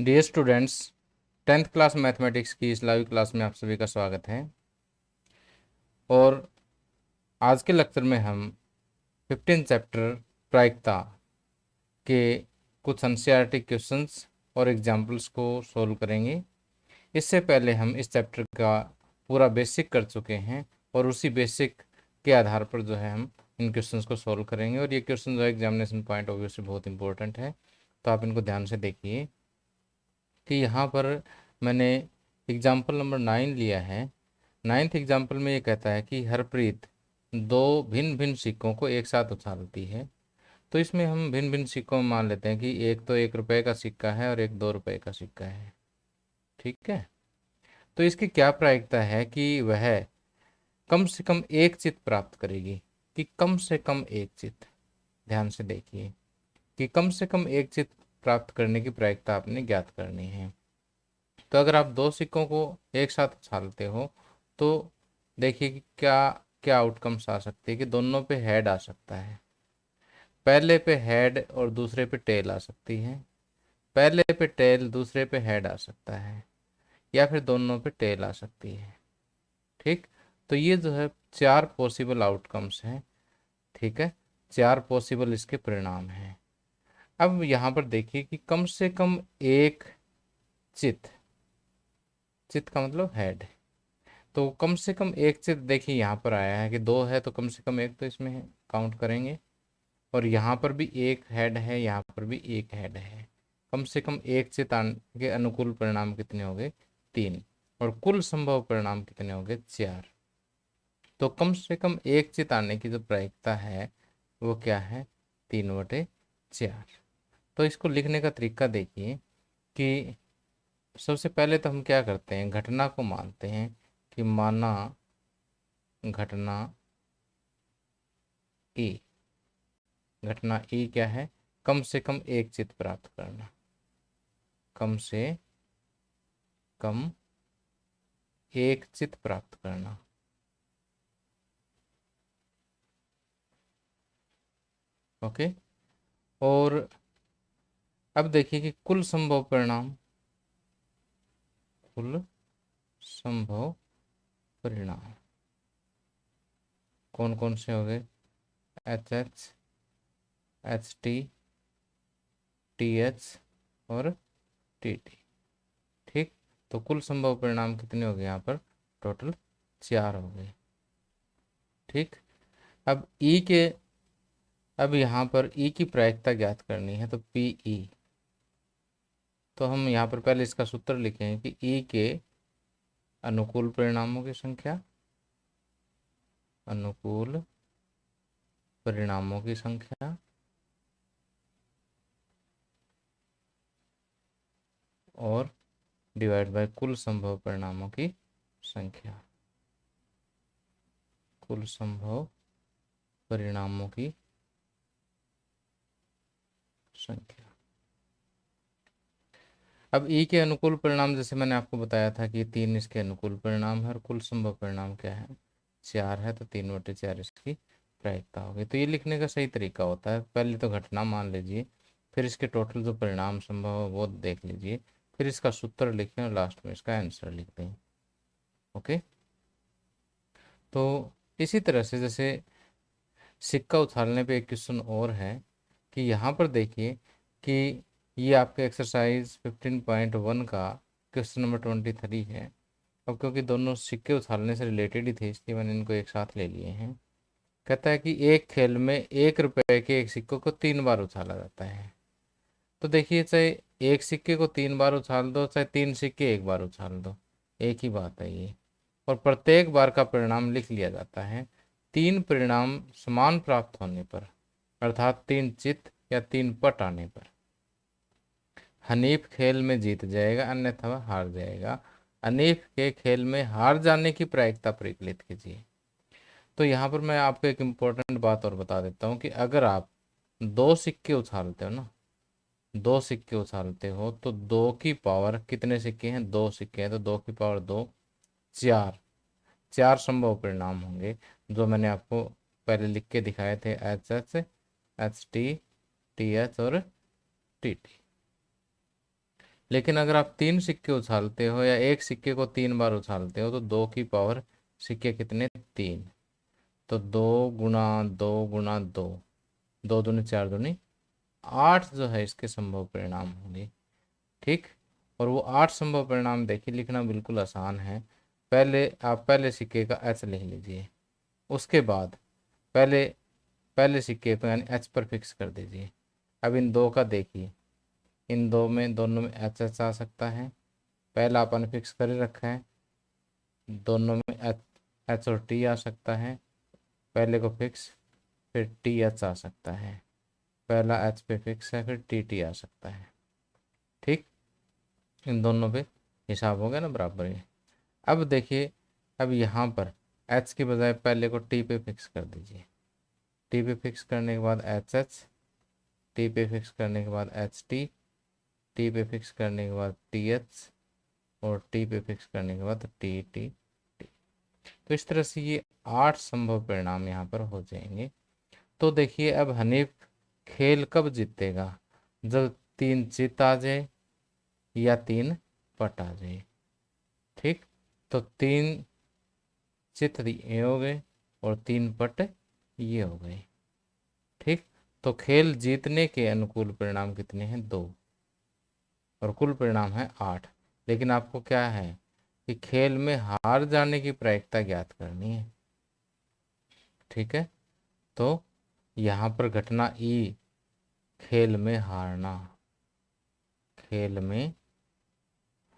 Dear students, 10th class mathematics की इस live class में आप सभी का स्वागत है। और आज के लेक्चर में हम 15 चैप्टर प्रायिकता के कुछ एनसीईआरटी क्वेश्चंस और एग्जाम्पल्स को सॉल्व करेंगे। इससे पहले हम इस चैप्टर का पूरा बेसिक कर चुके हैं और उसी बेसिक के आधार पर जो है हम इन क्वेश्चंस को सॉल्व करेंगे। और ये क्वेश्चन जो है एग्जामिनेशन पॉइंट ऑफ व्यू से बहुत इंपॉर्टेंट है, तो आप इनको ध्यान से देखिए कि यहाँ पर मैंने एग्जाम्पल नंबर 9 लिया है। 9th एग्जाम्पल में ये कहता है कि हरप्रीत दो भिन्न भिन्न सिक्कों को एक साथ उछालती है। तो इसमें हम भिन्न भिन्न सिक्कों में मान लेते हैं कि एक तो 1 रुपए का सिक्का है और एक 2 रुपए का सिक्का है। ठीक है, तो इसकी क्या प्रायिकता है कि वह कम से कम एक चित प्राप्त करेगी। कि कम से कम एक चित, ध्यान से देखिए कि कम से कम एक चित प्राप्त करने की प्रायिकता आपने ज्ञात करनी है। तो अगर आप दो सिक्कों को एक साथ उछालते हो तो देखिए कि क्या क्या आउटकम्स आ सकते हैं। कि दोनों पे हेड आ सकता है, पहले पे हेड और दूसरे पे टेल आ सकती है, पहले पे टेल दूसरे पे हेड आ सकता है, या फिर दोनों पे टेल आ सकती है। ठीक, तो ये जो है 4 पॉसिबल आउटकम्स हैं। ठीक है, 4 पॉसिबल इसके परिणाम हैं। अब यहाँ पर देखिए कि कम से कम एक चित, चित का मतलब हेड, तो कम से कम एक चित देखिए यहाँ पर आया है कि 2 है तो कम से कम एक तो इसमें है, काउंट करेंगे। और यहाँ पर भी एक हेड है, यहाँ पर भी एक हेड है। कम से कम एक चित आने के अनुकूल परिणाम कितने हो गए? 3। और कुल संभव परिणाम कितने हो गए? 4। तो कम से कम एक चित आने की जो प्रायिकता है वो क्या है? 3/4। तो इसको लिखने का तरीका देखिए कि सबसे पहले तो हम क्या करते हैं, घटना को मानते हैं कि माना घटना ई। घटना ई क्या है? कम से कम एक चित प्राप्त करना, कम से कम एक चित प्राप्त करना। ओके, और अब देखिए कि कुल संभव परिणाम, कुल संभव परिणाम कौन कौन से हो गए? HH, HT, TH और TT। ठीक, तो कुल संभव परिणाम कितने हो गए यहाँ पर? टोटल 4 हो गए। ठीक, अब ई के, अब यहाँ पर ई की प्रायिकता ज्ञात करनी है तो PE। तो हम यहाँ पर पहले इसका सूत्र लिखें कि ई के अनुकूल परिणामों की संख्या, अनुकूल परिणामों की संख्या और डिवाइड बाय कुल संभव परिणामों की संख्या, कुल संभव परिणामों की संख्या। अब ई के अनुकूल परिणाम जैसे मैंने आपको बताया था कि 3 इसके अनुकूल परिणाम है और कुल संभव परिणाम क्या है? 4 है, तो 3/4 इसकी प्रायिकता होगी। तो ये लिखने का सही तरीका होता है, पहले तो घटना मान लीजिए, फिर इसके टोटल जो परिणाम संभव है वो देख लीजिए, फिर इसका सूत्र लिखें और लास्ट में इसका आंसर लिख दें। ओके, तो इसी तरह से जैसे सिक्का उछालने पे एक क्वेश्चन और है कि यहाँ पर देखिए कि ये आपके एक्सरसाइज 15.1 का क्वेश्चन नंबर 23 है। अब क्योंकि दोनों सिक्के उछालने से रिलेटेड ही थे इसलिए मैंने इनको एक साथ ले लिए हैं। कहता है कि एक खेल में 1 रुपए के एक सिक्के को 3 बार उछाला जाता है। तो देखिए, चाहे एक सिक्के को 3 बार उछाल दो, चाहे 3 सिक्के एक बार उछाल दो, एक ही बात है ये। और प्रत्येक बार का परिणाम लिख लिया जाता है 3 परिणाम समान प्राप्त होने पर, अर्थात 3 चित या 3 पट आने पर। हनीफ खेल में जीत जाएगा अन्यथा वह हार जाएगा। हनीफ के खेल में हार जाने की प्रायिकता परिकलित कीजिए। तो यहाँ पर मैं आपको एक इम्पोर्टेंट बात और बता देता हूँ कि अगर आप 2 सिक्के उछालते हो ना, 2 सिक्के उछालते हो तो 2 की पावर, कितने सिक्के हैं? 2 सिक्के हैं, तो 2 की पावर 2, 4। 4 संभव परिणाम होंगे जो मैंने आपको पहले लिख के दिखाए थे, HH, HT, TH और TT। लेकिन अगर आप 3 सिक्के उछालते हो या एक सिक्के को 3 बार उछालते हो तो 2 की पावर सिक्के कितने, 3। तो 2 गुना 2 गुना 2, 2 दूनी 4 दूनी 8 जो है इसके संभव परिणाम होंगे। ठीक। और वो 8 संभव परिणाम देखिए, लिखना बिल्कुल आसान है। पहले आप पहले सिक्के का एच लिख लीजिए, उसके बाद पहले पहले सिक्के को यानी एच पर फिक्स कर दीजिए। अब इन दो का देखिए, इन दो में दोनों में एच एच आ सकता है, पहला अपन फिक्स कर ही रखा है। दोनों में एच एच और टी आ सकता है, पहले को फिक्स, फिर टी एच आ सकता है, पहला एच पे फिक्स है, फिर टी टी आ सकता है। ठीक। इन दोनों पे हिसाब हो गया ना बराबर ये। अब देखिए, अब यहाँ पर एच की बजाय पहले को टी पे फिक्स कर दीजिए। टी पे फिक्स करने के बाद एच एच, टी पे फिक्स करने के बाद एच टी, टी पे फिक्स करने के बाद टी एच, और टी पे फिक्स करने के बाद टी टी टी। तो इस तरह से ये 8 संभव परिणाम यहाँ पर हो जाएंगे। तो देखिए, अब हनीफ खेल कब जीतेगा, जब 3 चित आ जाए या 3 पट आ जाए। ठीक। तो 3 चित ये हो गए और 3 पट ये हो गए। ठीक। तो खेल जीतने के अनुकूल परिणाम कितने हैं, 2, और कुल परिणाम है 8। लेकिन आपको क्या है कि खेल में हार जाने की प्रायिकता ज्ञात करनी है। ठीक है। तो यहाँ पर घटना ई, खेल में हारना, खेल में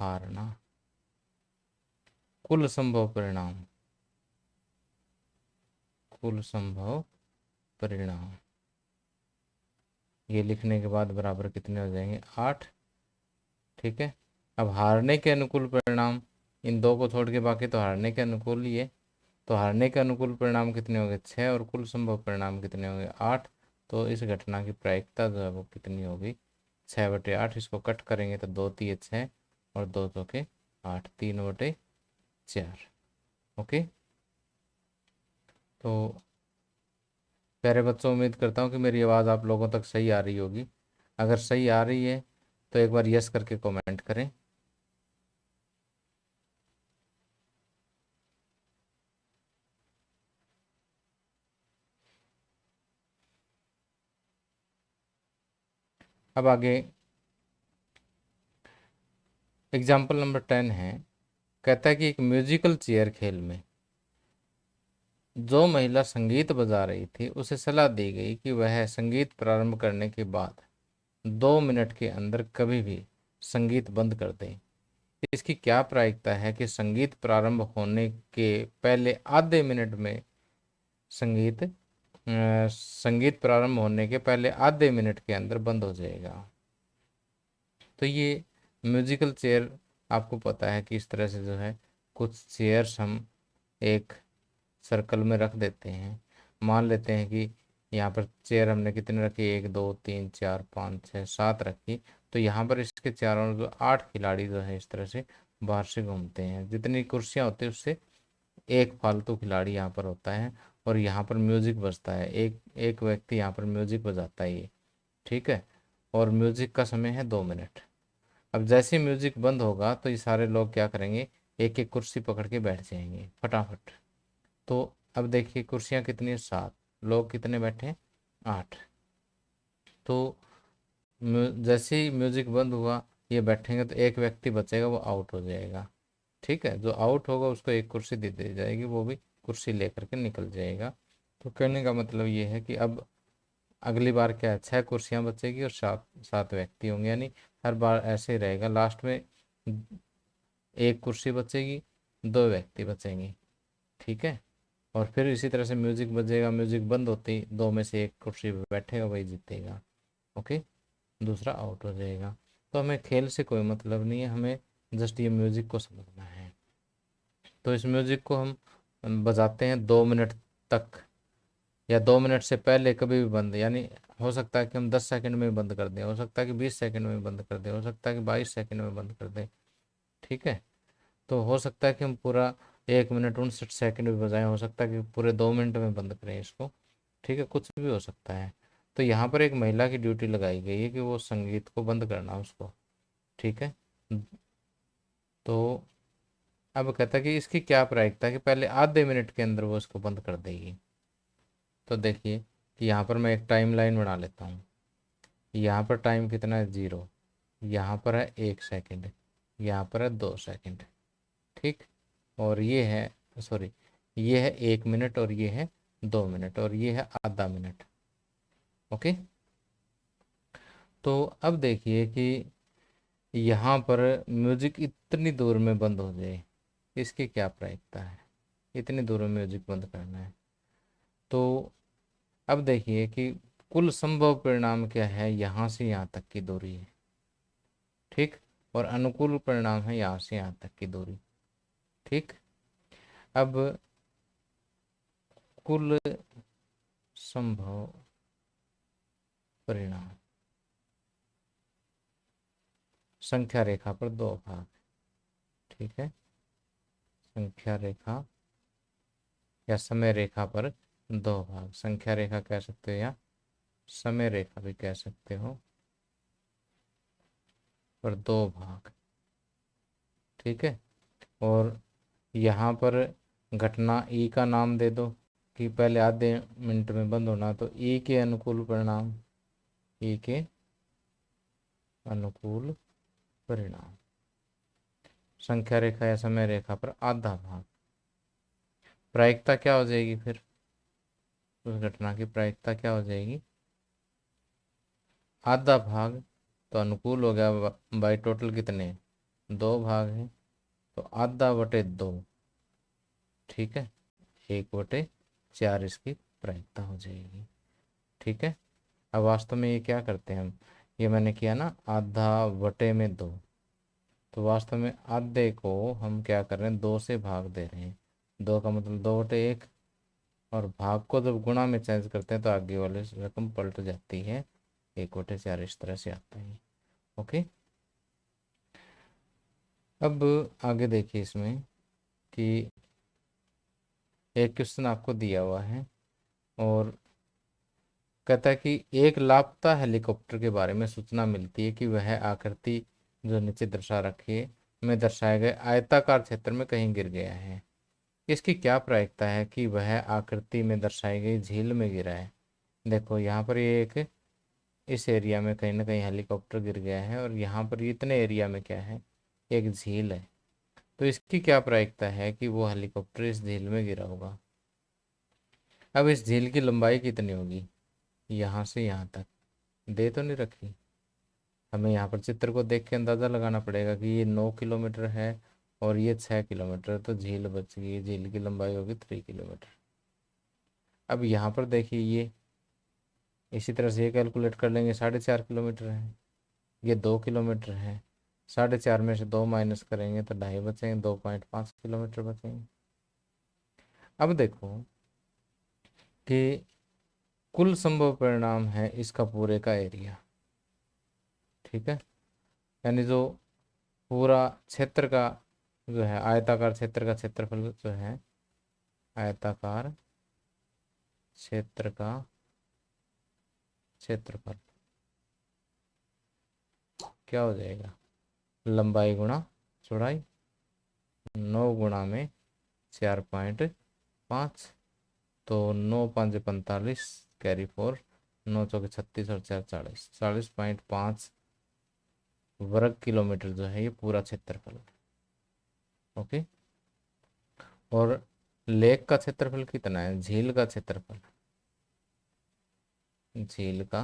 हारना, कुल संभव परिणाम, कुल संभव परिणाम, ये लिखने के बाद बराबर कितने हो जाएंगे, 8। ठीक है। अब हारने के अनुकूल परिणाम, इन दो को छोड़ के बाकी तो हारने के अनुकूल ही है। तो हारने के अनुकूल परिणाम कितने हो गए, 6, और कुल संभव परिणाम कितने हो गए, 8। तो इस घटना की प्रायिकता जो है वो कितनी होगी, 6/8। इसको कट करेंगे तो 2×3 = 6 और 2×2 = 8, 3/4। ओके। तो प्यारे बच्चों, उम्मीद करता हूँ कि मेरी आवाज़ आप लोगों तक सही आ रही होगी। अगर सही आ रही है तो एक बार यस करके कमेंट करें। अब आगे एग्जाम्पल नंबर 10 है। कहता है कि एक म्यूजिकल चेयर खेल में जो महिला संगीत बजा रही थी उसे सलाह दी गई कि वह संगीत प्रारंभ करने के बाद 2 मिनट के अंदर कभी भी संगीत बंद कर दें। इसकी क्या प्रायिकता है कि संगीत प्रारंभ होने के पहले आधे मिनट में संगीत प्रारंभ होने के पहले आधे मिनट के अंदर बंद हो जाएगा। तो ये म्यूजिकल चेयर, आपको पता है कि इस तरह से जो है कुछ चेयर्स हम एक सर्कल में रख देते हैं। मान लेते हैं कि यहाँ पर चेयर हमने कितने रखी, 1 2 3 4 5 6 7 रखी। तो यहाँ पर इसके चारों जो 8 खिलाड़ी जो है इस तरह से बाहर से घूमते हैं। जितनी कुर्सियाँ होती है उससे एक फालतू खिलाड़ी यहाँ पर होता है, और यहाँ पर म्यूजिक बजता है, एक एक व्यक्ति यहाँ पर म्यूजिक बजाता है ये। ठीक है। और म्यूजिक का समय है 2 मिनट। अब जैसे ही म्यूजिक बंद होगा तो ये सारे लोग क्या करेंगे, एक एक कुर्सी पकड़ के बैठ जाएंगे फटाफट। तो अब देखिए, कुर्सियाँ कितनी है, 7, लोग कितने बैठे हैं, 8। तो जैसे ही म्यूजिक बंद हुआ ये बैठेंगे तो एक व्यक्ति बचेगा, वो आउट हो जाएगा। ठीक है। जो आउट होगा उसको एक कुर्सी दे दी जाएगी, वो भी कुर्सी लेकर के निकल जाएगा। तो कहने का मतलब ये है कि अब अगली बार क्या है, 6 कुर्सियाँ बचेगी और 7 व्यक्ति होंगे, यानी हर बार ऐसे ही रहेगा। लास्ट में एक कुर्सी बचेगी, 2 व्यक्ति बचेंगे। ठीक है। और फिर इसी तरह से म्यूजिक बजेगा, म्यूजिक बंद होते ही 2 में से एक कुर्सी पे बैठेगा, वही जीतेगा। ओके। दूसरा आउट हो जाएगा। तो हमें खेल से कोई मतलब नहीं है, हमें जस्ट ये म्यूजिक को समझना है। तो इस म्यूजिक को हम बजाते हैं 2 मिनट तक, या 2 मिनट से पहले कभी भी बंद, यानी हो सकता है कि हम 10 सेकंड में बंद कर दें, हो सकता है कि 20 सेकंड में बंद कर दें, हो सकता है कि 22 सेकंड में बंद कर दें। ठीक है। तो हो सकता है कि हम पूरा 1 मिनट 59 सेकंड भी बजाएं, हो सकता है कि पूरे 2 मिनट में बंद करें इसको। ठीक है। कुछ भी हो सकता है। तो यहाँ पर एक महिला की ड्यूटी लगाई गई है कि वो संगीत को बंद करना उसको। ठीक है। तो अब कहता है कि इसकी क्या प्रायिकता है कि पहले आधे मिनट के अंदर वो इसको बंद कर देगी। तो देखिए कि यहाँ पर मैं एक टाइम लाइन बना लेता हूँ। यहाँ पर टाइम कितना है 0, यहाँ पर है 1 सेकेंड, यहाँ पर है 2 सेकेंड, ठीक। और ये है, सॉरी, ये है 1 मिनट और ये है 2 मिनट और ये है आधा मिनट। ओके। तो अब देखिए कि यहाँ पर म्यूजिक इतनी दूर में बंद हो जाए, इसकी क्या प्रायिकता है। इतनी दूर में म्यूजिक बंद करना है। तो अब देखिए कि कुल संभव परिणाम क्या है, यहाँ से यहाँ तक की दूरी है, ठीक। और अनुकूल परिणाम है यहाँ से यहाँ तक की दूरी, ठीक। अब कुल संभव परिणाम संख्या रेखा पर 2 भाग, ठीक है। संख्या रेखा या समय रेखा पर 2 भाग, संख्या रेखा कह सकते हो या समय रेखा भी कह सकते हो, पर 2 भाग, ठीक है। और यहाँ पर घटना ई का नाम दे दो कि पहले आधे मिनट में बंद होना, तो ई के अनुकूल परिणाम, ई के अनुकूल परिणाम संख्या रेखा या समय रेखा पर आधा भाग। प्रायिकता क्या हो जाएगी फिर, उस घटना की प्रायिकता क्या हो जाएगी, आधा भाग। तो अनुकूल हो गया, बाई टोटल कितने 2 भाग हैं, तो आधा बटे 2, ठीक है। 1/4 इसकी प्रायिकता हो जाएगी, ठीक है। अब वास्तव में ये क्या करते हैं हम, ये मैंने किया ना आधा बटे में 2, तो वास्तव में आधे को हम क्या कर रहे हैं 2 से भाग दे रहे हैं। 2 का मतलब 2/1, और भाग को जब गुणा में चेंज करते हैं तो आगे वाली रकम पलट जाती है, 1/4 इस तरह से आता है। ओके। अब आगे देखिए इसमें कि एक क्वेश्चन आपको दिया हुआ है और कहता है कि एक लापता हेलीकॉप्टर के बारे में सूचना मिलती है कि वह आकृति जो नीचे दर्शा रखी है में दर्शाए गए आयताकार क्षेत्र में कहीं गिर गया है। इसकी क्या प्रायिकता है कि वह आकृति में दर्शाई गई झील में गिरा है। देखो यहाँ पर ये एक इस एरिया में कहीं ना कहीं हेलीकॉप्टर गिर गया है और यहाँ पर इतने एरिया में क्या है, एक झील है। तो इसकी क्या प्रायिकता है कि वो हेलीकॉप्टर इस झील में गिरा होगा। अब इस झील की लंबाई कितनी होगी, यहाँ से यहाँ तक दे तो नहीं रखी, हमें यहाँ पर चित्र को देख के अंदाज़ा लगाना पड़ेगा कि ये 9 किलोमीटर है और ये 6 किलोमीटर, तो झील बच गई, झील की लंबाई होगी 3 किलोमीटर। अब यहाँ पर देखिए ये इसी तरह से ये कैलकुलेट कर लेंगे, 4.5 किलोमीटर है, ये 2 किलोमीटर है, 4.5 में से 2 माइनस करेंगे तो 2.5 बचेंगे, 2.5 किलोमीटर बचेंगे। अब देखो कि कुल संभव परिणाम है इसका पूरे का एरिया, ठीक है। यानी जो पूरा क्षेत्र का जो है आयताकार क्षेत्र का क्षेत्रफल जो है, आयताकार क्षेत्र का क्षेत्रफल क्या हो जाएगा, लंबाई गुणा चौड़ाई, 9 गुणा में 4.5, तो 9×5 = 45, कैरी 4, 9×4 = 36 और 4 = 40, 40.5 वर्ग किलोमीटर जो है ये पूरा क्षेत्रफल। ओके। और लेक का क्षेत्रफल कितना है, झील का क्षेत्रफल, झील का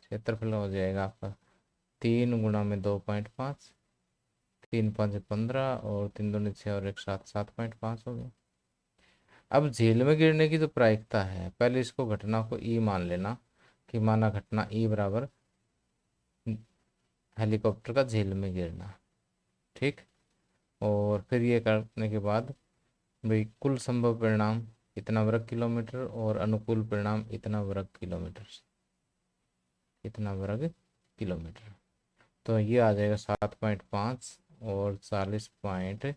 क्षेत्रफल हो जाएगा आपका 3 गुणा में 2.5, 3×5 = 15 और 3×2 = 6 और 1 = 7, 7.5 हो गया। अब झील में गिरने की जो प्रायिकता है, पहले इसको घटना को ई मान लेना कि माना घटना ई बराबर हेलीकॉप्टर का झील में गिरना, ठीक। और फिर ये करने के बाद भाई कुल संभव परिणाम इतना वर्ग किलोमीटर और अनुकूल परिणाम इतना वर्ग किलोमीटर, इतना वर्ग किलोमीटर, तो ये आ जाएगा 7.5 और 40.5,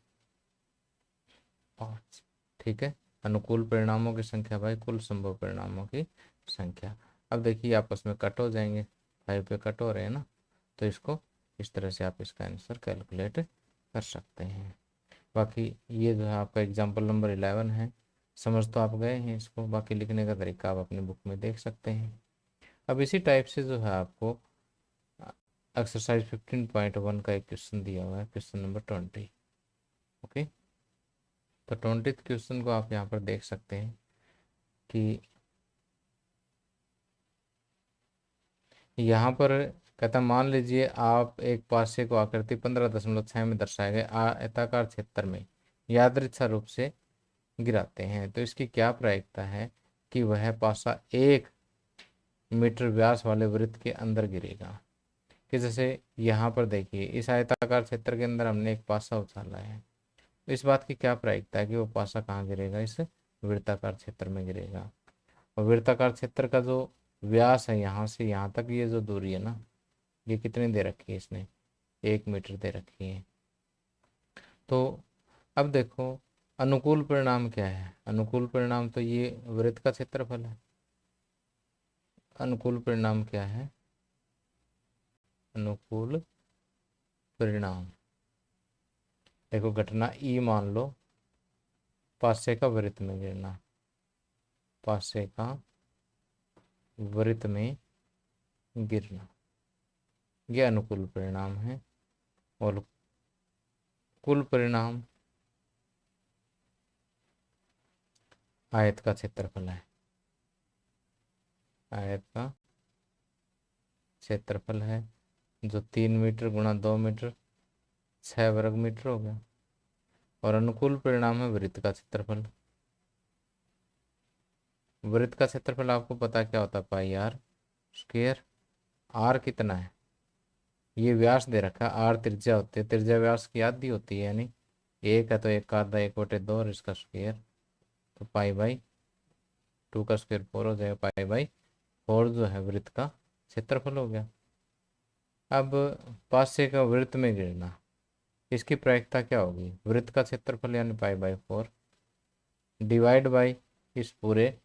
ठीक है। अनुकूल परिणामों की संख्या भाई कुल संभव परिणामों की संख्या। अब देखिए आपस में कट हो जाएंगे, 5 पे कट हो रहे हैं ना, तो इसको इस तरह से आप इसका आंसर कैलकुलेट कर सकते हैं। बाकी ये जो है आपका एग्जाम्पल नंबर 11 है, समझ तो आप गए हैं इसको, बाकी लिखने का तरीका आप अपनी बुक में देख सकते हैं। अब इसी टाइप से जो है आपको एक्सरसाइज 15.1 का एक क्वेश्चन दिया हुआ है, क्वेश्चन नंबर 20। ओके, तो 20th क्वेश्चन को आप यहाँ पर देख सकते हैं कि यहाँ पर कहता मान लीजिए आप एक पासे को आकृति 15.6 में दर्शाए गए आयताकार क्षेत्र में यादृच्छा रूप से गिराते हैं, तो इसकी क्या प्रायिकता है कि वह पासा 1 मीटर व्यास वाले वृत्त के अंदर गिरेगा। कि जैसे यहाँ पर देखिए इस आयताकार क्षेत्र के अंदर हमने एक पासा उछाला है, तो इस बात की क्या प्रायिकता है कि वो पासा कहाँ गिरेगा, इस वृत्ताकार क्षेत्र में गिरेगा। और वृत्ताकार क्षेत्र का जो व्यास है यहाँ से यहाँ तक, ये जो दूरी है ना, ये कितनी दे रखी है इसने, 1 मीटर दे रखी है। तो अब देखो अनुकूल परिणाम क्या है, अनुकूल परिणाम तो ये वृत्त का क्षेत्रफल है। अनुकूल परिणाम क्या है, अनुकूल परिणाम देखो घटना ई मान लो, पासे का वृत्त में गिरना, पासे का वृत्त में गिरना, ये अनुकूल परिणाम है। और कुल परिणाम आयत का क्षेत्रफल है, आयत का क्षेत्रफल है जो 3 मीटर गुणा 2 मीटर 6 वर्ग मीटर हो गया। और अनुकूल परिणाम है वृत्त का क्षेत्रफल। वृत्त का क्षेत्रफल आपको पता क्या होता है, पाई आर स्क्वायर। आर कितना है, ये व्यास दे रखा है, आर त्रिज्या होती है, त्रिज्या व्यास की आधी होती है, यानी 1 है तो 1 का आधा 1/2 और इसका स्क्वायर, तो पाई/2 का स्क्वायर 4 हो जाएगा, पाई/4 जो है वृत्त का क्षेत्रफल हो गया। अब पासे का वृत्त में गिरना, इसकी प्रायिकता क्या होगी, वृत्त का क्षेत्रफल यानी पाई/4 डिवाइड बाई इस पूरे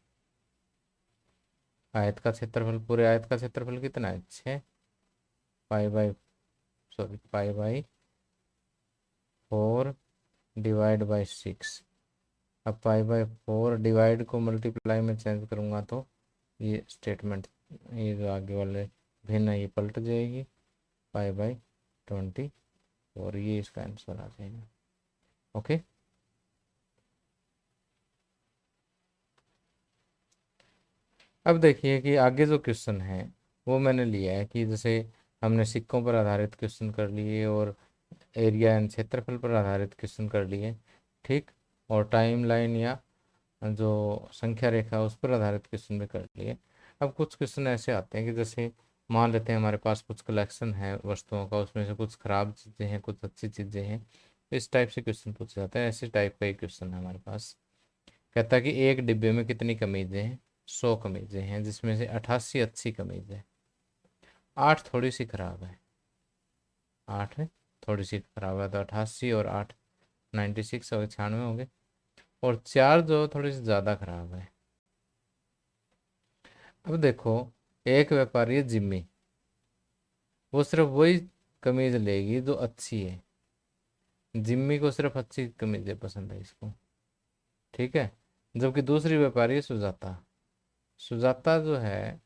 आयत का क्षेत्रफल। पूरे आयत का क्षेत्रफल कितना है, 6 पाई/4 डिवाइड बाई 6। अब पाई/4 डिवाइड को मल्टीप्लाई में चेंज करूँगा तो ये स्टेटमेंट, ये जो आगे वाले भिन्न है ये पलट जाएगी, पाई/20 और ये इसका आंसर आ जाएगा। ओके, अब देखिए कि आगे जो क्वेश्चन है वो मैंने लिया है कि जैसे हमने सिक्कों पर आधारित क्वेश्चन कर लिए और एरिया एंड क्षेत्रफल पर आधारित क्वेश्चन कर लिए, ठीक, और टाइम लाइन या जो संख्या रेखा उस पर आधारित क्वेश्चन भी कर लिए। अब कुछ क्वेश्चन ऐसे आते हैं कि जैसे मान लेते हैं हमारे पास कुछ कलेक्शन है वस्तुओं का, उसमें से कुछ खराब चीज़ें हैं कुछ अच्छी चीज़ें हैं, इस टाइप से क्वेश्चन पूछे जाते हैं। ऐसे टाइप का एक क्वेश्चन है हमारे पास, कहता है कि एक डिब्बे में कितनी कमीजें हैं, 100 कमीजें हैं, जिसमें से 88 अच्छी कमीज है, 8 थोड़ी सी खराब है, 8 थोड़ी सी खराब है, तो 88 और 8 96 हो गए, 96 हो गए, और 4 जो थोड़ी सी ज़्यादा खराब है। अब देखो एक व्यापारी है जिम्मी, वो सिर्फ वही कमीज लेगी जो अच्छी है, जिम्मी को सिर्फ अच्छी कमीजें पसंद है इसको, ठीक है। जबकि दूसरी व्यापारी है सुजाता, सुजाता जो है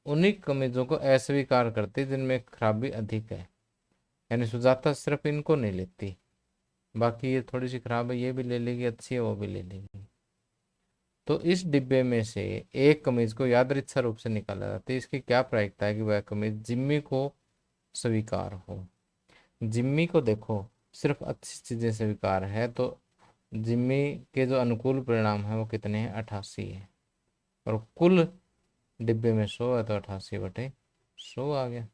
उन्हीं कमीजों को अस्वीकार करती जिनमें खराबी अधिक है, यानी सुजाता सिर्फ इनको नहीं लेती, बाकी ये थोड़ी सी खराब है ये भी ले लेगी, अच्छी है वो भी ले लेगी। तो इस डिब्बे में से एक कमीज को यादृच्छा रूप से निकाला जाता है, इसकी क्या प्रायिकता है कि वह कमीज जिम्मी को स्वीकार हो। जिम्मी को देखो सिर्फ अच्छी चीज़ें स्वीकार है, तो जिम्मी के जो अनुकूल परिणाम है वो कितने हैं, 88 है, और कुल डिब्बे में 100 है तो 88/100 आ गया,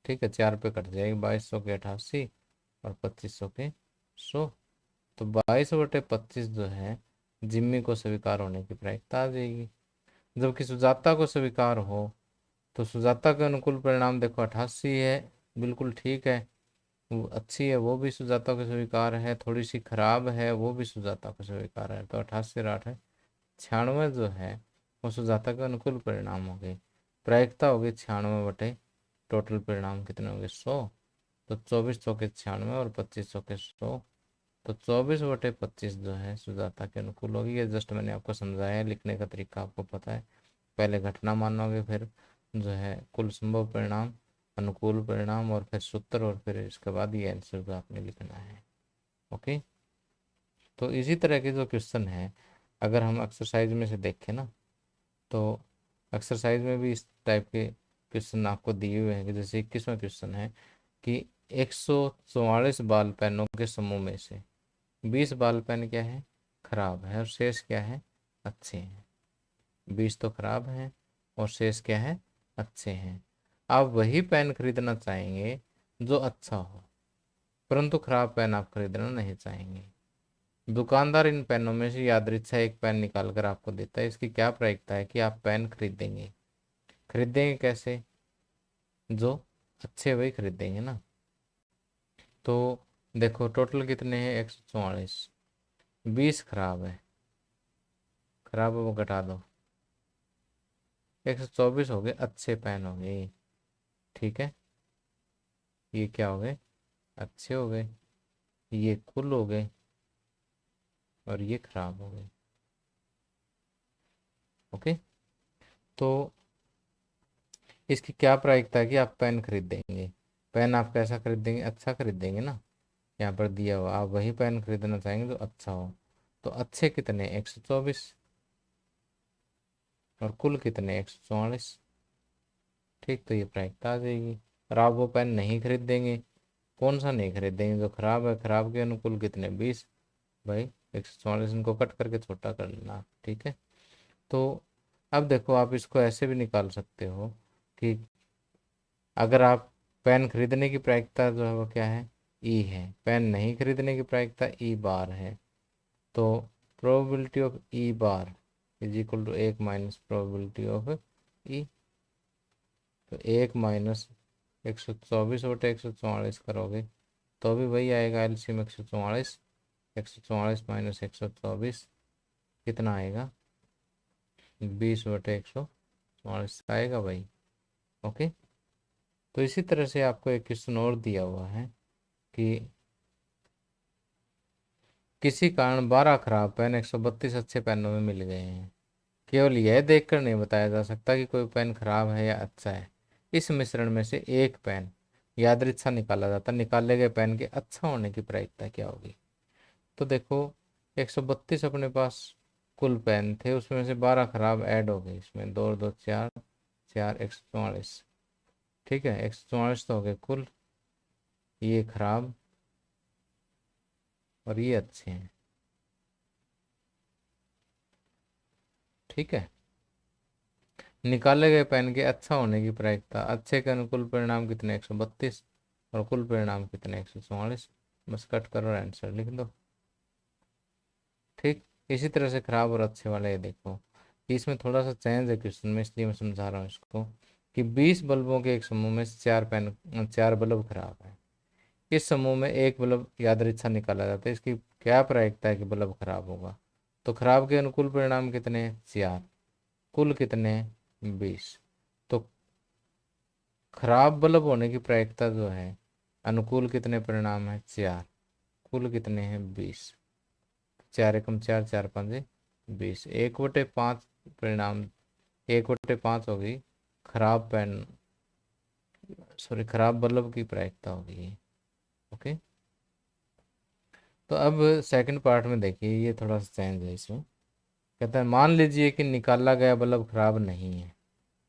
ठीक है। 4 पे कट जाएगी, 2200 के 88 और 2500 के 100, तो 22/25 जो है जिम्मी को स्वीकार होने की प्रायिकता आ जाएगी। जबकि सुजाता को स्वीकार हो तो सुजाता के अनुकूल परिणाम देखो 88 है, बिल्कुल ठीक है, वो अच्छी है वो भी सुजाता को स्वीकार है, थोड़ी सी खराब है वो भी सुजाता को स्वीकार है, तो 88 और 8 है 96 जो है वो सुजाता के अनुकूल परिणाम हो गए, प्रायिकता हो गई 96/100। टोटल परिणाम कितने होंगे 100। तो 24 चौके 96 और 25 चौके 100। तो 24/25 जो है सुजाता के अनुकूल होगी। ये जस्ट मैंने आपको समझाया है, लिखने का तरीका आपको पता है। पहले घटना मानोगे, फिर जो है कुल संभव परिणाम, अनुकूल परिणाम, और फिर सूत्र, और फिर इसके बाद ये आंसर जो आपने लिखना है। ओके, तो इसी तरह के जो क्वेश्चन है, अगर हम एक्सरसाइज में से देखें ना, तो एक्सरसाइज में भी इस टाइप के क्वेश्चन आपको दिए हुए हैं कि जैसे 21वां क्वेश्चन है कि 144 बाल पेनों के समूह में से 20 बाल पेन क्या है, खराब है, और शेष क्या है, अच्छे हैं। 20 तो खराब हैं और शेष क्या है, अच्छे हैं। आप वही पेन खरीदना चाहेंगे जो अच्छा हो, परंतु खराब पेन आप खरीदना नहीं चाहेंगे। दुकानदार इन पेनों में से यादृच्छा एक पेन निकाल कर आपको देता है। इसकी क्या प्रायिकता है कि आप पेन खरीदेंगे? खरीदेंगे कैसे? जो अच्छे वही खरीदेंगे ना। तो देखो टोटल कितने हैं, 144। 20 खराब है, खराब है वो घटा दो, 124 हो गए अच्छे पेन हो गए। ठीक है, ये क्या हो गए, अच्छे हो गए, ये कुल हो गए, और ये खराब हो गए। ओके, तो इसकी क्या प्रायिकता है कि आप पेन खरीदेंगे? पेन आप कैसा खरीदेंगे, अच्छा खरीदेंगे ना। यहाँ पर दिया हुआ आप वही पेन खरीदना चाहेंगे जो अच्छा हो। तो अच्छे कितने, 124, और कुल कितने, 144। ठीक, तो ये प्रायिकता आ जाएगी। और आप वो पेन नहीं खरीदेंगे, कौन सा नहीं खरीदेंगे, जो खराब है। खराब के अनुकूल कितने, 20, भाई 144, इनको कट करके छोटा कर लेना। ठीक है, तो अब देखो आप इसको ऐसे भी निकाल सकते हो कि अगर आप पेन खरीदने की प्रायिकता जो है वो क्या है, ई है, पेन नहीं खरीदने की प्रायिकता ई बार है। तो probability of E bar is equal to 1 minus probability of E. तो 1 माइनस 124/144 करोगे तो भी वही आएगा, एलसीएम 144। 144 माइनस 124 कितना आएगा, 20/144 आएगा भाई। ओके, तो इसी तरह से आपको एक क्वेश्चन और दिया हुआ है कि किसी कारण 12 खराब पेन 132 अच्छे पेनों में मिल गए हैं। केवल यह देखकर नहीं बताया जा सकता कि कोई पेन खराब है या अच्छा है। इस मिश्रण में से एक पेन यादृच्छा निकाला जाता, निकाले गए पेन के अच्छा होने की प्रायिकता क्या होगी? तो देखो 132 अपने पास कुल पेन थे, उसमें से 12 खराब ऐड हो गए, इसमें 2 और 2 4, 4 144। ठीक है, 144 तो हो गए कुल, ये खराब और ये अच्छे हैं। ठीक है, निकाले गए पेन के अच्छा होने की प्रायिकता, अच्छे के अनुकूल परिणाम कितने, 132, और कुल परिणाम कितने, 144। बस कट करो और आंसर लिख दो। ठीक, इसी तरह से खराब और अच्छे वाले ये देखो कि इसमें थोड़ा सा चेंज है क्वेश्चन में, इसलिए मैं समझा रहा हूँ इसको कि 20 बल्बों के एक समूह में से 4 बल्ब खराब है। इस समूह में एक बल्ब यादृच्छा निकाला जाता है, इसकी क्या प्रायिकता है कि बल्ब खराब होगा? तो खराब के अनुकूल परिणाम कितने, 4, कुल कितने, 20। तो खराब बल्ब होने की प्रायिकता जो है, अनुकूल कितने परिणाम है, 4, कुल कितने हैं, 20। 4 एकम 4, 4 5 20, 1/5 परिणाम, 1/5 होगी खराब पेन, सॉरी खराब बल्ब की प्रायिकता होगी। ओके, तो अब सेकंड पार्ट में देखिए, ये थोड़ा सा चेंज है इसमें। कहता है मान लीजिए कि निकाला गया बल्ब खराब नहीं है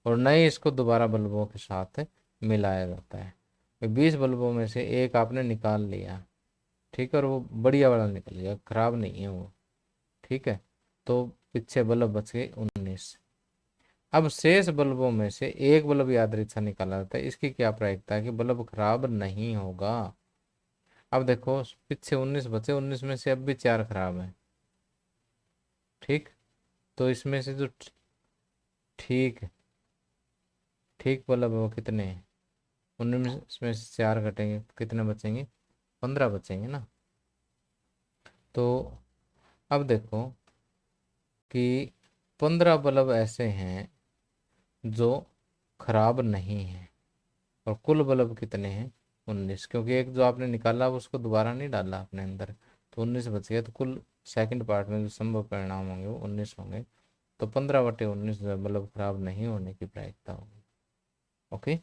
और नए इसको दोबारा बल्बों के साथ मिलाया जाता है। 20 बल्बों में से एक आपने निकाल लिया, ठीक है, और वो बढ़िया वाला निकल गया, खराब नहीं है वो। ठीक है, तो पीछे बल्ब बच गए 19। अब शेष बल्बों में से एक बल्ब यादृच्छा निकाला जाता है, इसकी क्या प्रायिकता है कि बल्ब खराब नहीं होगा? अब देखो पीछे 19 बचे, 19 में से अब भी 4 खराब है। ठीक, तो इसमें से जो ठीक ठीक बल्ब है वो कितने हैं, 19 में से 4 घटेंगे कितने बचेंगे, 15 बचेंगे ना। तो अब देखो कि 15 बल्ब ऐसे हैं जो खराब नहीं हैं, और कुल बल्ब कितने हैं 19, क्योंकि एक जो आपने निकाला वो उसको दोबारा नहीं डाला अपने अंदर, तो 19 बच गया। तो कुल सेकंड पार्ट में जो संभव परिणाम होंगे वो 19 होंगे। तो 15/19 जो है बल्ब खराब नहीं होने की प्रायिकता होगी। ओके,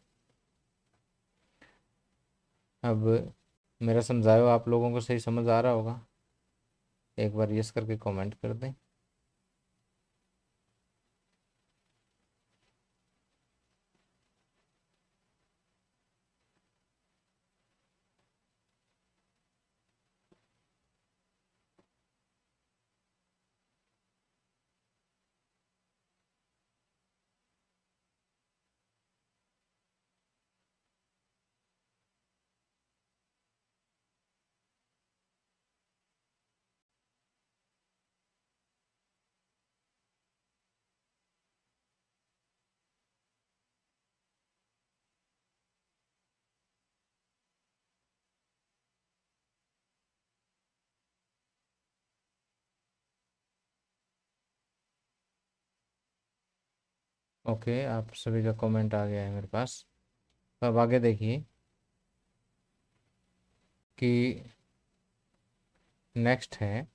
अब मेरा समझाया हुआ आप लोगों को सही समझ आ रहा होगा? एक बार यस करके कमेंट कर दें। ओके, आप सभी का कमेंट आ गया है मेरे पास। तो अब आगे देखिए कि नेक्स्ट है,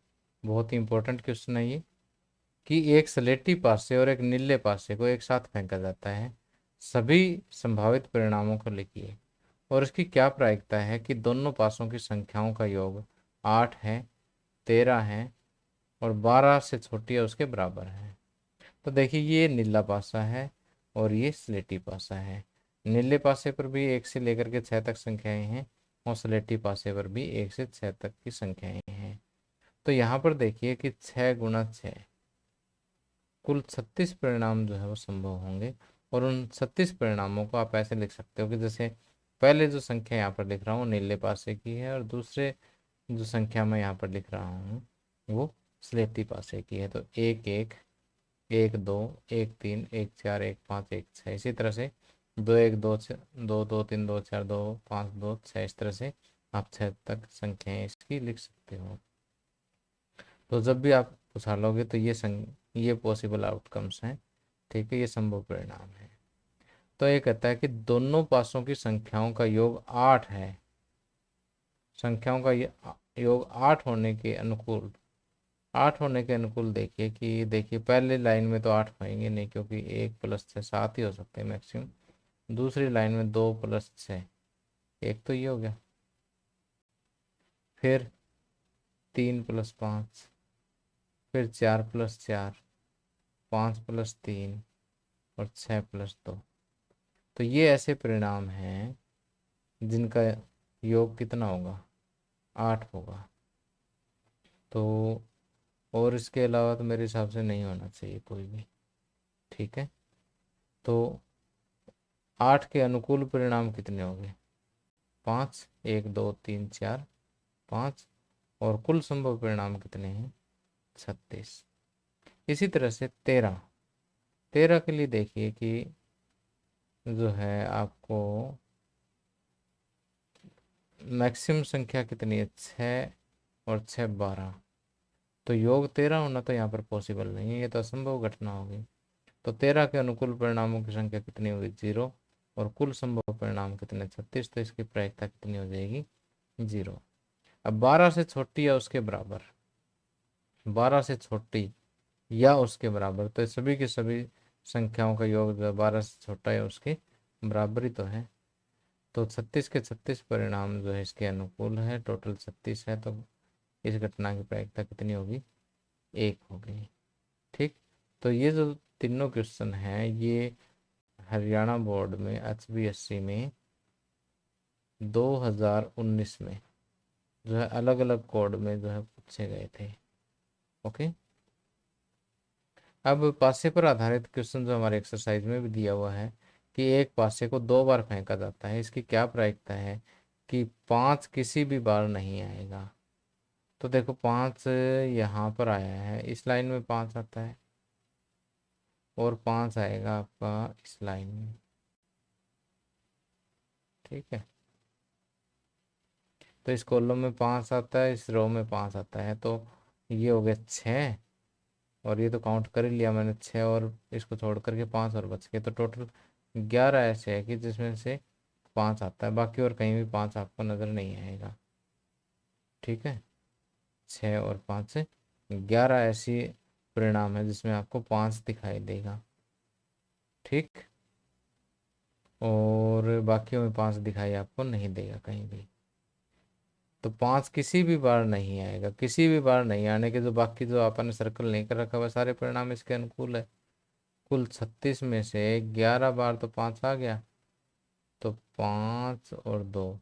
बहुत ही इंपॉर्टेंट क्वेश्चन है ये, कि एक स्लेटी पासे और एक नीले पासे को एक साथ फेंका जाता है, सभी संभावित परिणामों को लिखिए। और इसकी क्या प्रायिकता है कि दोनों पासों की संख्याओं का योग 8 है, 13 है और 12 से छोटी है उसके बराबर है। तो देखिए ये नीला पासा है और ये स्लेटी पासा है। नीले पासे पर भी 1 से लेकर के 6 तक संख्याएं हैं और स्लेटी पासे पर भी 1 से 6 तक की संख्याएं हैं। तो यहाँ पर देखिए कि 6 × 6 कुल 36 परिणाम जो है वो संभव होंगे। और उन 36 परिणामों को आप ऐसे लिख सकते हो कि जैसे पहले जो संख्या यहाँ पर लिख रहा हूँ नीले पासे की है और दूसरे जो संख्या मैं यहाँ पर लिख रहा हूँ वो स्लेटी पासे की है। तो 1 1 1 2 1 3 1 4 1 5 1 6, इसी तरह से 2 1 2 2 2 3 2 4 2 5 2 6, इस तरह से आप 6 तक संख्याएं इसकी लिख सकते हो। तो जब भी आप उछालोगे तो ये पॉसिबल आउटकम्स हैं, ठीक है, ये संभव परिणाम है। तो ये कहता है कि दोनों पासों की संख्याओं का योग 8 है, संख्याओं का योग 8 होने के अनुकूल, 8 होने के अनुकूल देखिए कि देखिए पहले लाइन में तो 8 होएंगे नहीं, क्योंकि 1 + 6 7 ही हो सकते हैं मैक्सिमम। दूसरी लाइन में 2 + 6, एक तो ये हो गया, फिर 3 + 5, फिर 4 + 4, 5 + 3 और 6 + 2। तो ये ऐसे परिणाम हैं जिनका योग कितना होगा 8 होगा। तो और इसके अलावा तो मेरे हिसाब से नहीं होना चाहिए कोई भी, ठीक है। तो 8 के अनुकूल परिणाम कितने हो गए 5, 1 2 3 4 5, और कुल संभव परिणाम कितने हैं 36। इसी तरह से 13, 13 के लिए देखिए कि जो है आपको मैक्सिमम संख्या कितनी है 6 और 6 12, तो योग 13 होना तो यहाँ पर पॉसिबल नहीं है, ये तो असंभव घटना होगी। तो 13 के अनुकूल परिणामों की संख्या कितनी होगी 0, और कुल संभव परिणाम कितने 36, तो इसकी प्रायिकता कितनी हो जाएगी 0। अब 12 से छोटी या उसके बराबर, 12 से छोटी या उसके बराबर, तो सभी की सभी संख्याओं का योग जो 12 से छोटा या उसके बराबर ही तो है। तो 36 के 36 परिणाम जो है इसके अनुकूल है, टोटल 36 है, तो इस घटना की प्रायिकता कितनी होगी 1 होगी, ठीक। तो ये जो तीनों क्वेश्चन हैं ये हरियाणा बोर्ड में HBSC में 2019 में जो है अलग अलग कोड में जो है पूछे गए थे। ओके, अब पासे पर आधारित क्वेश्चन जो हमारे एक्सरसाइज में भी दिया हुआ है कि एक पासे को 2 बार फेंका जाता है, इसकी क्या प्रायिकता है कि 5 किसी भी बार नहीं आएगा। तो देखो 5 यहाँ पर आया है, इस लाइन में 5 आता है और 5 आएगा आपका इस लाइन में, ठीक है। तो इस कॉलम में 5 आता है, इस रो में 5 आता है, तो ये हो गया 6, और ये तो काउंट कर ही लिया मैंने 6, और इसको छोड़ करके 5 और बच गए, तो टोटल 11 ऐसे है कि जिसमें से 5 आता है, बाकी और कहीं भी 5 आपको नज़र नहीं आएगा। ठीक है, 6 और 5 से 11 ऐसी परिणाम है जिसमें आपको 5 दिखाई देगा। ठीक, और बाकियों में 5 दिखाई आपको नहीं देगा कहीं भी। तो 5 किसी भी बार नहीं आएगा, किसी भी बार नहीं आने के जो बाकी जो आपने सर्कल नहीं कर रखा हुआ सारे परिणाम इसके अनुकूल है। कुल 36 में से 11 बार तो 5 आ गया, तो 5 और 2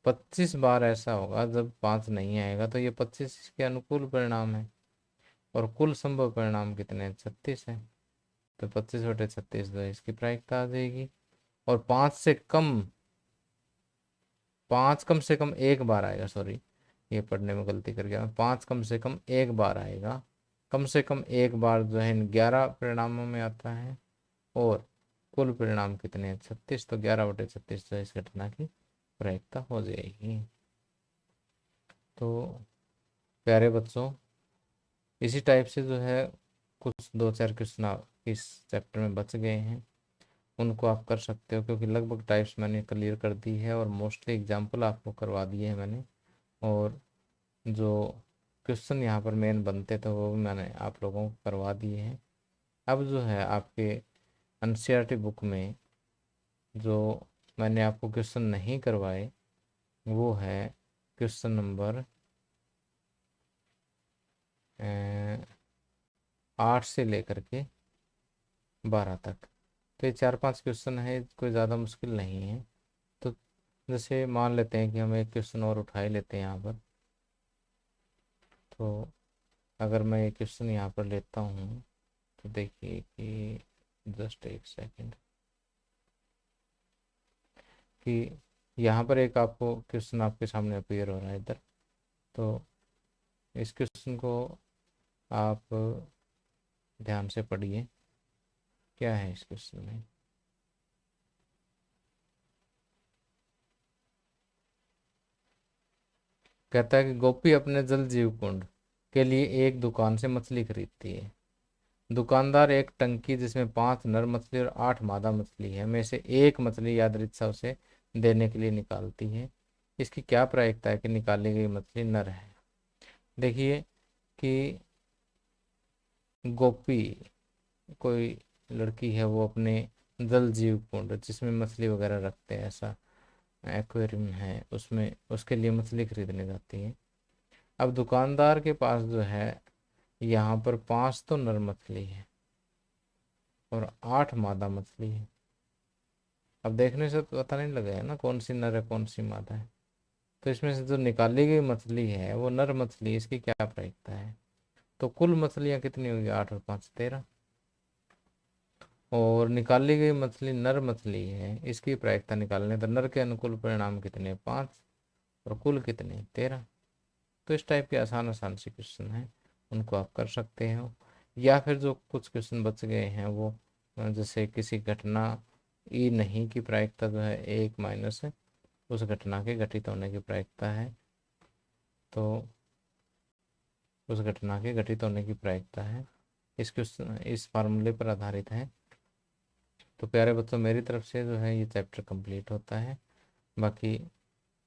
25 बार ऐसा होगा जब 5 नहीं आएगा, तो ये 25 के अनुकूल परिणाम है। और कुल संभव परिणाम कितने हैं? 36 है। तो 25/36 जो है इसकी प्रायिकता आ जाएगी। और 5 कम से कम एक बार आएगा, सॉरी ये पढ़ने में गलती कर गया मैं, 5 कम से कम एक बार आएगा, कम से कम एक बार जो है इन 11 परिणामों में आता है। और कुल परिणाम कितने हैं? 36, तो 11/36 जो है इस घटना की प्रायिकता हो जाएगी। तो प्यारे बच्चों, इसी टाइप से जो है कुछ 2-4 क्वेश्चन इस चैप्टर में बच गए हैं, उनको आप कर सकते हो, क्योंकि लगभग टाइप्स मैंने क्लियर कर दी है और मोस्टली एग्जाम्पल आपको करवा दिए हैं मैंने। और जो क्वेश्चन यहाँ पर मेन बनते थे वो भी मैंने आप लोगों को करवा दिए हैं। अब जो है आपके एनसीईआरटी बुक में जो मैंने आपको क्वेश्चन नहीं करवाए वो है क्वेश्चन नंबर 8 से लेकर के 12 तक। तो ये 4-5 क्वेश्चन है, कोई ज़्यादा मुश्किल नहीं है। तो जैसे मान लेते हैं कि हम एक क्वेश्चन और उठा ही लेते हैं यहाँ पर। तो अगर मैं ये क्वेश्चन यहाँ पर लेता हूँ तो देखिए कि जस्ट एक सेकंड, कि यहाँ पर एक आपको क्वेश्चन आपके सामने अपीयर हो रहा है इधर। तो इस क्वेश्चन को आप ध्यान से पढ़िए, क्या है इस क्वेश्चन में। कहता है कि गोपी अपने जल जीव कुंड के लिए एक दुकान से मछली खरीदती है। दुकानदार एक टंकी जिसमें 5 नर मछली और 8 मादा मछली है में से एक मछली यादृच्छा उसे देने के लिए निकालती है। इसकी क्या प्रायिकता है कि निकाली गई मछली नर है? देखिए कि गोपी कोई लड़की है, वो अपने जल जीव कुंड जिसमें मछली वगैरह रखते हैं, ऐसा एक्वेरियम है, उसमें उसके लिए मछली खरीदने जाती है। अब दुकानदार के पास जो है यहाँ पर 5 तो नर मछली है और 8 मादा मछली है। अब देखने से तो पता नहीं लगा है ना कौन सी नर है कौन सी मादा है। तो इसमें से जो निकाली गई मछली है वो नर मछली, इसकी क्या प्रायिकता है? तो कुल मछलियाँ कितनी होंगी? 8 और 5 13। और निकाली गई मछली नर मछली है, इसकी प्रायिकता निकालने तो नर के अनुकूल परिणाम कितने? 5 और कुल कितने? 13। तो इस टाइप के आसान आसान से क्वेश्चन हैं, उनको आप कर सकते हो। या फिर जो कुछ क्वेश्चन बच गए हैं वो जैसे किसी घटना ई नहीं की प्रायिकता जो है 1 माइनस उस घटना के घटित होने की प्रायिकता है, तो उस घटना के घटित होने की प्रायिकता है, इस क्वेश्चन इस फार्मूले पर आधारित है। तो प्यारे बच्चों, मेरी तरफ से जो है ये चैप्टर कंप्लीट होता है। बाकी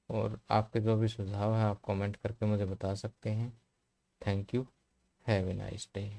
और आपके जो भी सुझाव है आप कमेंट करके मुझे बता सकते हैं। Thank you, have a nice day.